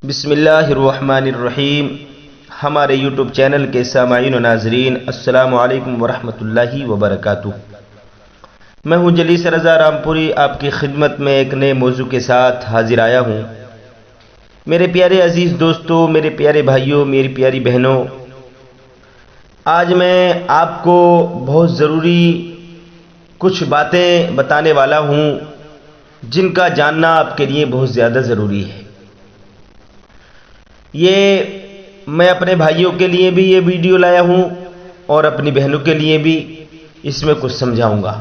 بسم اللہ الرحمن الرحیم۔ ہمارے یوٹیوب چینل کے سامعین و ناظرین، السلام علیکم ورحمۃ اللہ وبرکاتہ۔ میں ہوں جلیس رضا رامپوری، آپ کی خدمت میں ایک نئے موضوع کے ساتھ حاضر آیا ہوں۔ میرے پیارے عزیز دوستو، میرے پیارے بھائیوں، میری پیاری بہنوں، آج میں آپ کو بہت ضروری کچھ باتیں بتانے والا ہوں جن کا جاننا آپ کے لیے بہت زیادہ ضروری ہے۔ یہ میں اپنے بھائیوں کے لیے بھی یہ ویڈیو لایا ہوں اور اپنی بہنوں کے لیے بھی اس میں کچھ سمجھاؤں گا۔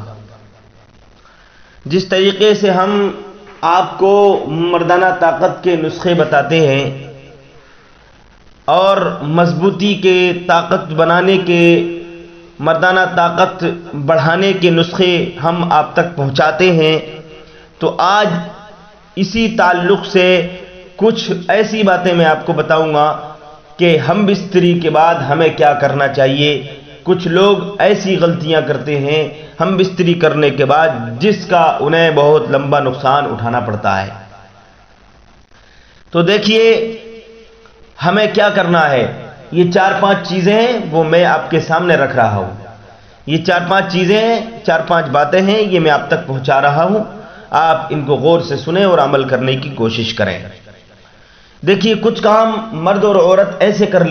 جس طریقے سے ہم آپ کو مردانہ طاقت کے نسخے بتاتے ہیں اور مضبوطی کے، طاقت بنانے کے، مردانہ طاقت بڑھانے کے نسخے ہم آپ تک پہنچاتے ہیں، تو آج اسی تعلق سے کچھ ایسی باتیں میں آپ کو بتاؤں گا کہ ہم بستری کے بعد ہمیں کیا کرنا چاہیے۔ کچھ لوگ ایسی غلطیاں کرتے ہیں ہم بستری کرنے کے بعد جس کا انہیں بہت لمبا نقصان اٹھانا پڑتا ہے۔ تو دیکھیے ہمیں کیا کرنا ہے۔ یہ 4-5 چیزیں ہیں وہ میں آپ کے سامنے رکھ رہا ہوں۔ یہ 4-5 چیزیں ہیں، 4-5 باتیں ہیں، یہ میں آپ تک پہنچا رہا ہوں۔ آپ ان کو غور سے سنیں اور عمل کرنے کی کوشش کریں۔ دیکھیے کچھ کام مرد اور عورت ایسے کر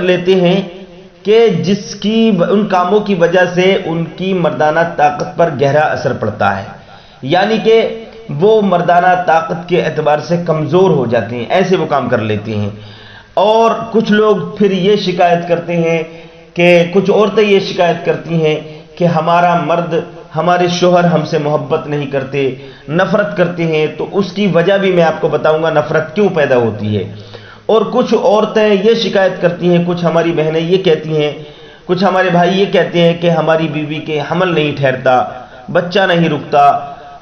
لیتے ہیں کہ جس کی ان کاموں کی وجہ سے ان کی مردانہ طاقت پر گہرا اثر پڑتا ہے، یعنی کہ وہ مردانہ طاقت کے اعتبار سے کمزور ہو جاتے ہیں، ایسے وہ کام کر لیتے ہیں۔ اور کچھ لوگ پھر یہ شکایت کرتے ہیں کہ کچھ عورتیں یہ شکایت کرتی ہیں کہ ہمارا مرد، ہمارے شوہر ہم سے محبت نہیں کرتے، نفرت کرتے ہیں۔ تو اس کی وجہ بھی میں آپ کو بتاؤں گا نفرت کیوں پیدا ہوتی ہے۔ اور کچھ عورتیں یہ شکایت کرتی ہیں، کچھ ہماری بہنیں یہ کہتی ہیں، کچھ ہمارے بھائی یہ کہتے ہیں کہ ہماری بیوی کے حمل نہیں ٹھہرتا، بچہ نہیں رکتا،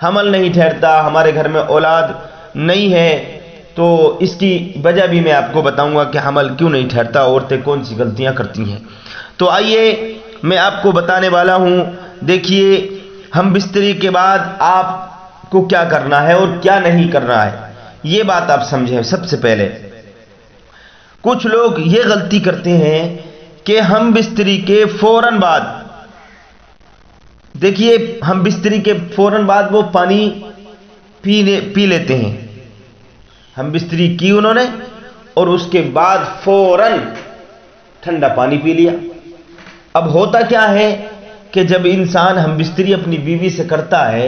حمل نہیں ٹھہرتا، ہمارے گھر میں اولاد نہیں ہے۔ تو اس کی وجہ بھی میں آپ کو بتاؤں گا کہ حمل کیوں نہیں ٹھہرتا، عورتیں کون سی غلطیاں کرتی ہیں۔ تو آئیے میں آپ کو بتانے والا ہوں۔ دیکھیے ہم بستری کے بعد آپ کو کیا کرنا ہے اور کیا نہیں کرنا ہے، یہ بات آپ سمجھیں۔ سب سے پہلے کچھ لوگ یہ غلطی کرتے ہیں کہ ہم بستری کے فوراً بعد، دیکھیے ہم بستری کے فوراً بعد وہ پانی پی لیتے ہیں۔ ہم بستری کی انہوں نے اور اس کے بعد فوراً ٹھنڈا پانی پی لیا۔ اب ہوتا کیا ہے کہ جب انسان ہم بستری اپنی بیوی سے کرتا ہے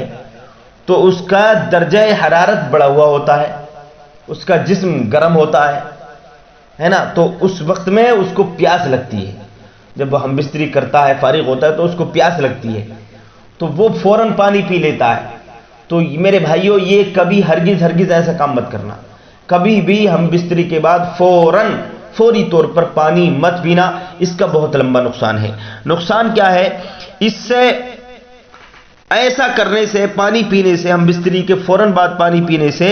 تو اس کا درجہ حرارت بڑھا ہوا ہوتا ہے، اس کا جسم گرم ہوتا ہے نا، تو اس وقت میں اس کو پیاس لگتی ہے۔ جب وہ ہم بستری کرتا ہے، فارغ ہوتا ہے، تو اس کو پیاس لگتی ہے، تو وہ فوراً پانی پی لیتا ہے۔ تو میرے بھائیوں یہ کبھی ہرگز ایسا کام مت کرنا۔ کبھی بھی ہم بستری کے بعد فوری طور پر پانی مت پینا، اس کا بہت لمبا نقصان ہے۔ نقصان کیا ہے اس سے؟ ایسا کرنے سے، پانی پینے سے، ہم بستری کے فوراً بعد پانی پینے سے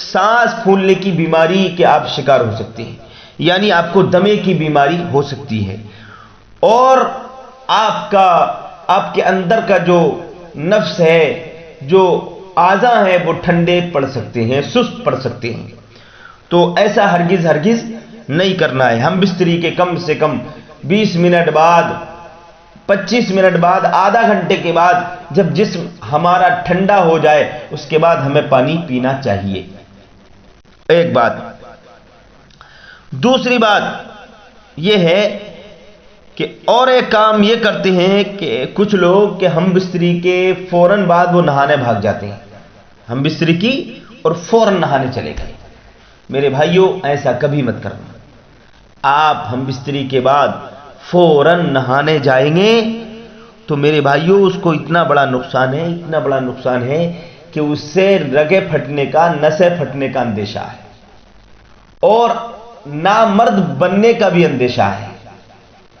سانس پھولنے کی بیماری کے آپ شکار ہو سکتے ہیں، یعنی آپ کو دمے کی بیماری ہو سکتی ہے، اور آپ کے اندر کا جو نفس ہے، جو اعضاء ہیں، وہ ٹھنڈے پڑ سکتے ہیں، سست پڑ سکتے ہیں۔ تو ایسا ہرگز نہیں کرنا ہے۔ ہم بستری کے کم سے کم 20 منٹ بعد، 25 منٹ بعد، آدھا گھنٹے کے بعد، جب جسم ہمارا ٹھنڈا ہو جائے اس کے بعد ہمیں پانی پینا چاہیے۔ ایک بات۔ دوسری بات یہ ہے کہ اور ایک کام یہ کرتے ہیں کہ کچھ لوگ کہ ہم بستری کے فوراً بعد وہ نہانے بھاگ جاتے ہیں۔ ہم بستری کی اور فوراً نہانے چلے گئے۔ میرے بھائیوں ایسا کبھی مت کرنا۔ آپ ہم بستری کے بعد فوراً نہانے جائیں گے تو میرے بھائیوں اس کو اتنا بڑا نقصان ہے کہ اس سے رگیں پھٹنے کا، نسیں پھٹنے کا اندیشہ ہے، اور نامرد بننے کا بھی اندیشہ ہے،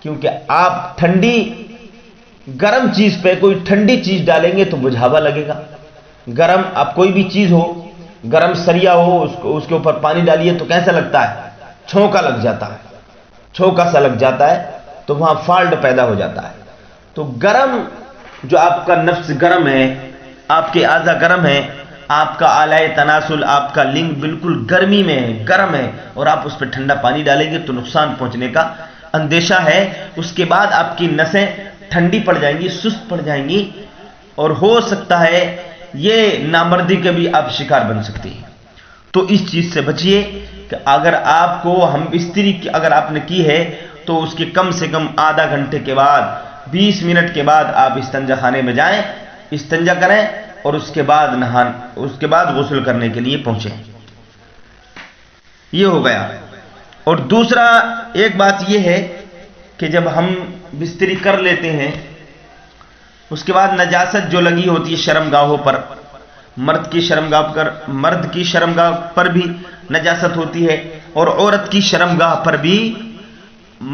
کیونکہ آپ گرم چیز پہ کوئی ٹھنڈی چیز ڈالیں گے تو بجھاوا لگے گا۔ گرم آپ کوئی بھی چیز ہو، گرم سریا ہو، اس کے اوپر پانی ڈالیے تو کیسا لگتا ہے؟ چھونکا لگ جاتا ہے، چھونکا سا لگ جاتا ہے، تو وہاں فالٹ پیدا ہو جاتا ہے۔ تو گرم، جو آپ کا نفس گرم ہے، آپ کے اعضاء گرم ہیں، آپ کا آلائے تناسل، آپ کا لنگ بالکل گرمی میں ہے، گرم ہے، اور آپ اس پہ ٹھنڈا پانی ڈالیں گے تو نقصان پہنچنے کا اندیشہ ہے۔ اس کے بعد آپ کی نسیں ٹھنڈی پڑ جائیں گی، سست پڑ جائیں گی، اور ہو سکتا ہے یہ نامردی کے بھی آپ شکار بن سکتے ہیں۔ تو اس چیز سے بچیے کہ اگر آپ کو ہم بستری اگر آپ نے کی ہے تو اس کے کم سے کم آدھا گھنٹے کے بعد، 20 منٹ کے بعد آپ استنجا خانے میں جائیں، استنجا کریں، اور اس کے بعد غسل کرنے کے لیے پہنچیں۔ یہ ہو گیا۔ اور دوسرا ایک بات یہ ہے کہ جب ہم بستری کر لیتے ہیں اس کے بعد نجاست جو لگی ہوتی ہے شرمگاہوں پر، مرد کی شرمگاہ پر بھی نجاست ہوتی ہے، اور عورت کی شرمگاہ پر بھی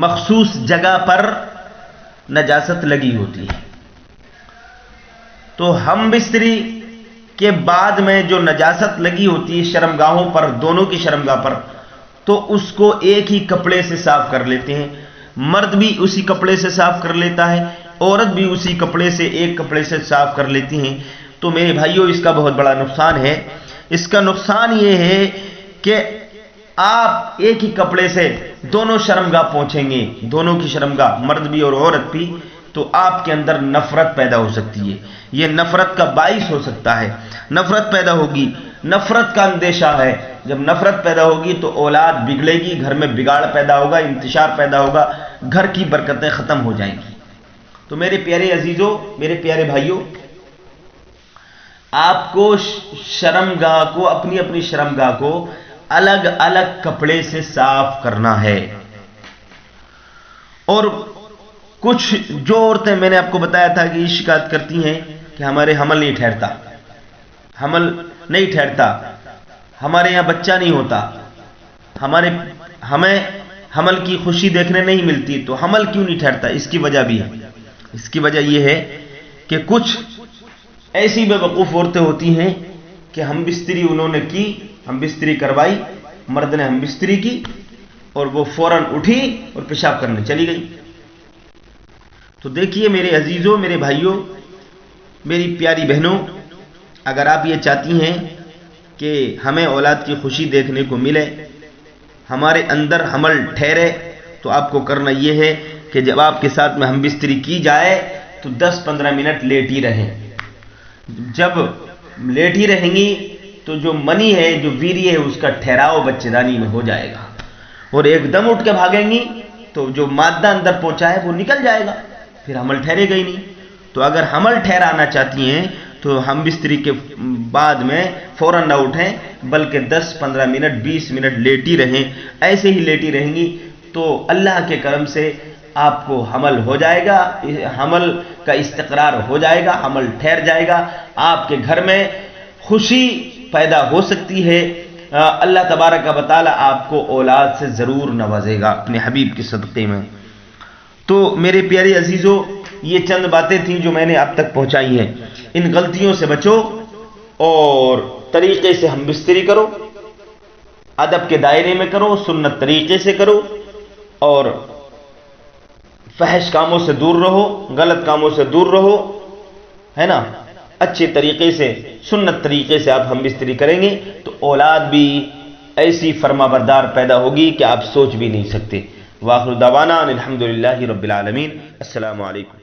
مخصوص جگہ پر نجاست لگی ہوتی ہے۔ تو ہم بستری کے بعد میں جو نجاست لگی ہوتی ہے شرمگاہوں پر، دونوں کی شرمگاہ پر، تو اس کو ایک ہی کپڑے سے صاف کر لیتے ہیں۔ مرد بھی اسی کپڑے سے صاف کر لیتا ہے، عورت بھی اسی کپڑے سے، ایک کپڑے سے صاف کر لیتی ہیں۔ تو میرے بھائیوں، اس کا بہت بڑا نقصان ہے۔ اس کا نقصان یہ ہے کہ آپ ایک ہی کپڑے سے دونوں شرمگاہ پہنچیں گے، دونوں کی شرمگاہ، مرد بھی اور عورت بھی، تو آپ کے اندر نفرت پیدا ہو سکتی ہے۔ یہ نفرت کا باعث ہو سکتا ہے، نفرت پیدا ہوگی، نفرت کا اندیشہ ہے۔ جب نفرت پیدا ہوگی تو اولاد بگڑے گی، گھر میں بگاڑ پیدا ہوگا، انتشار پیدا ہوگا، گھر کی برکتیں ختم ہو جائیں گی۔ تو میرے پیارے عزیزوں، میرے پیارے بھائیوں، آپ کو شرمگاہ کو، اپنی اپنی شرمگاہ کو الگ الگ کپڑے سے صاف کرنا ہے۔ اور کچھ جو عورتیں، میں نے آپ کو بتایا تھا کہ یہ شکایت کرتی ہیں کہ ہمارے حمل نہیں ٹھہرتا، ہمارے یہاں بچہ نہیں ہوتا، ہمیں حمل کی خوشی دیکھنے نہیں ملتی، تو حمل کیوں نہیں ٹھہرتا؟ اس کی وجہ بھی ہے۔ اس کی وجہ یہ ہے کہ کچھ ایسی بے وقوف عورتیں ہوتی ہیں کہ ہم بستری انہوں نے کی، ہم بستری کروائی، مرد نے ہم بستری کی، اور وہ فوراً اٹھی اور پیشاب کرنے چلی گئی۔ تو دیکھیے میرے عزیزوں، میرے بھائیوں، میری پیاری بہنوں، اگر آپ یہ چاہتی ہیں کہ ہمیں اولاد کی خوشی دیکھنے کو ملے، ہمارے اندر حمل ٹھہرے، تو آپ کو کرنا یہ ہے کہ جب آپ کے ساتھ میں ہم بستری کی جائے تو 10-15 منٹ لیٹی رہیں۔ جب لیٹی رہیں گی تو جو منی ہے، جو ویری ہے، اس کا ٹھہراؤ بچے دانی میں ہو جائے گا، اور ایک دم اٹھ کے بھاگیں گی تو جو مادہ اندر پہنچا ہے وہ نکل جائے گا، پھر حمل ٹھہرے گا ہی نہیں۔ تو اگر حمل ٹھہرانا چاہتی ہیں تو ہم بستری کے بعد میں فوراً نہ اٹھیں، بلکہ 10-15 منٹ 20 منٹ لیٹی رہیں۔ ایسے ہی لیٹی رہیں گی تو اللہ کے کرم سے آپ کو حمل ہو جائے گا، حمل کا استقرار ہو جائے گا، حمل ٹھہر جائے گا، آپ کے گھر میں خوشی پیدا ہو سکتی ہے۔ اللہ تبارک و تعالی آپ کو اولاد سے ضرور نوازے گا اپنے حبیب کے صدقے میں۔ تو میرے پیارے عزیزوں، یہ چند باتیں تھیں جو میں نے آپ تک پہنچائی ہیں۔ ان غلطیوں سے بچو اور طریقے سے ہم بستری کرو، ادب کے دائرے میں کرو، سنت طریقے سے کرو، اور فحش کاموں سے دور رہو، غلط کاموں سے دور رہو، ہے نا۔ اچھے طریقے سے، سنت طریقے سے آپ ہم بستری کریں گے تو اولاد بھی ایسی فرما بردار پیدا ہوگی کہ آپ سوچ بھی نہیں سکتے۔ وآخر دعوانا الحمدللہ رب العالمین۔ السلام علیکم۔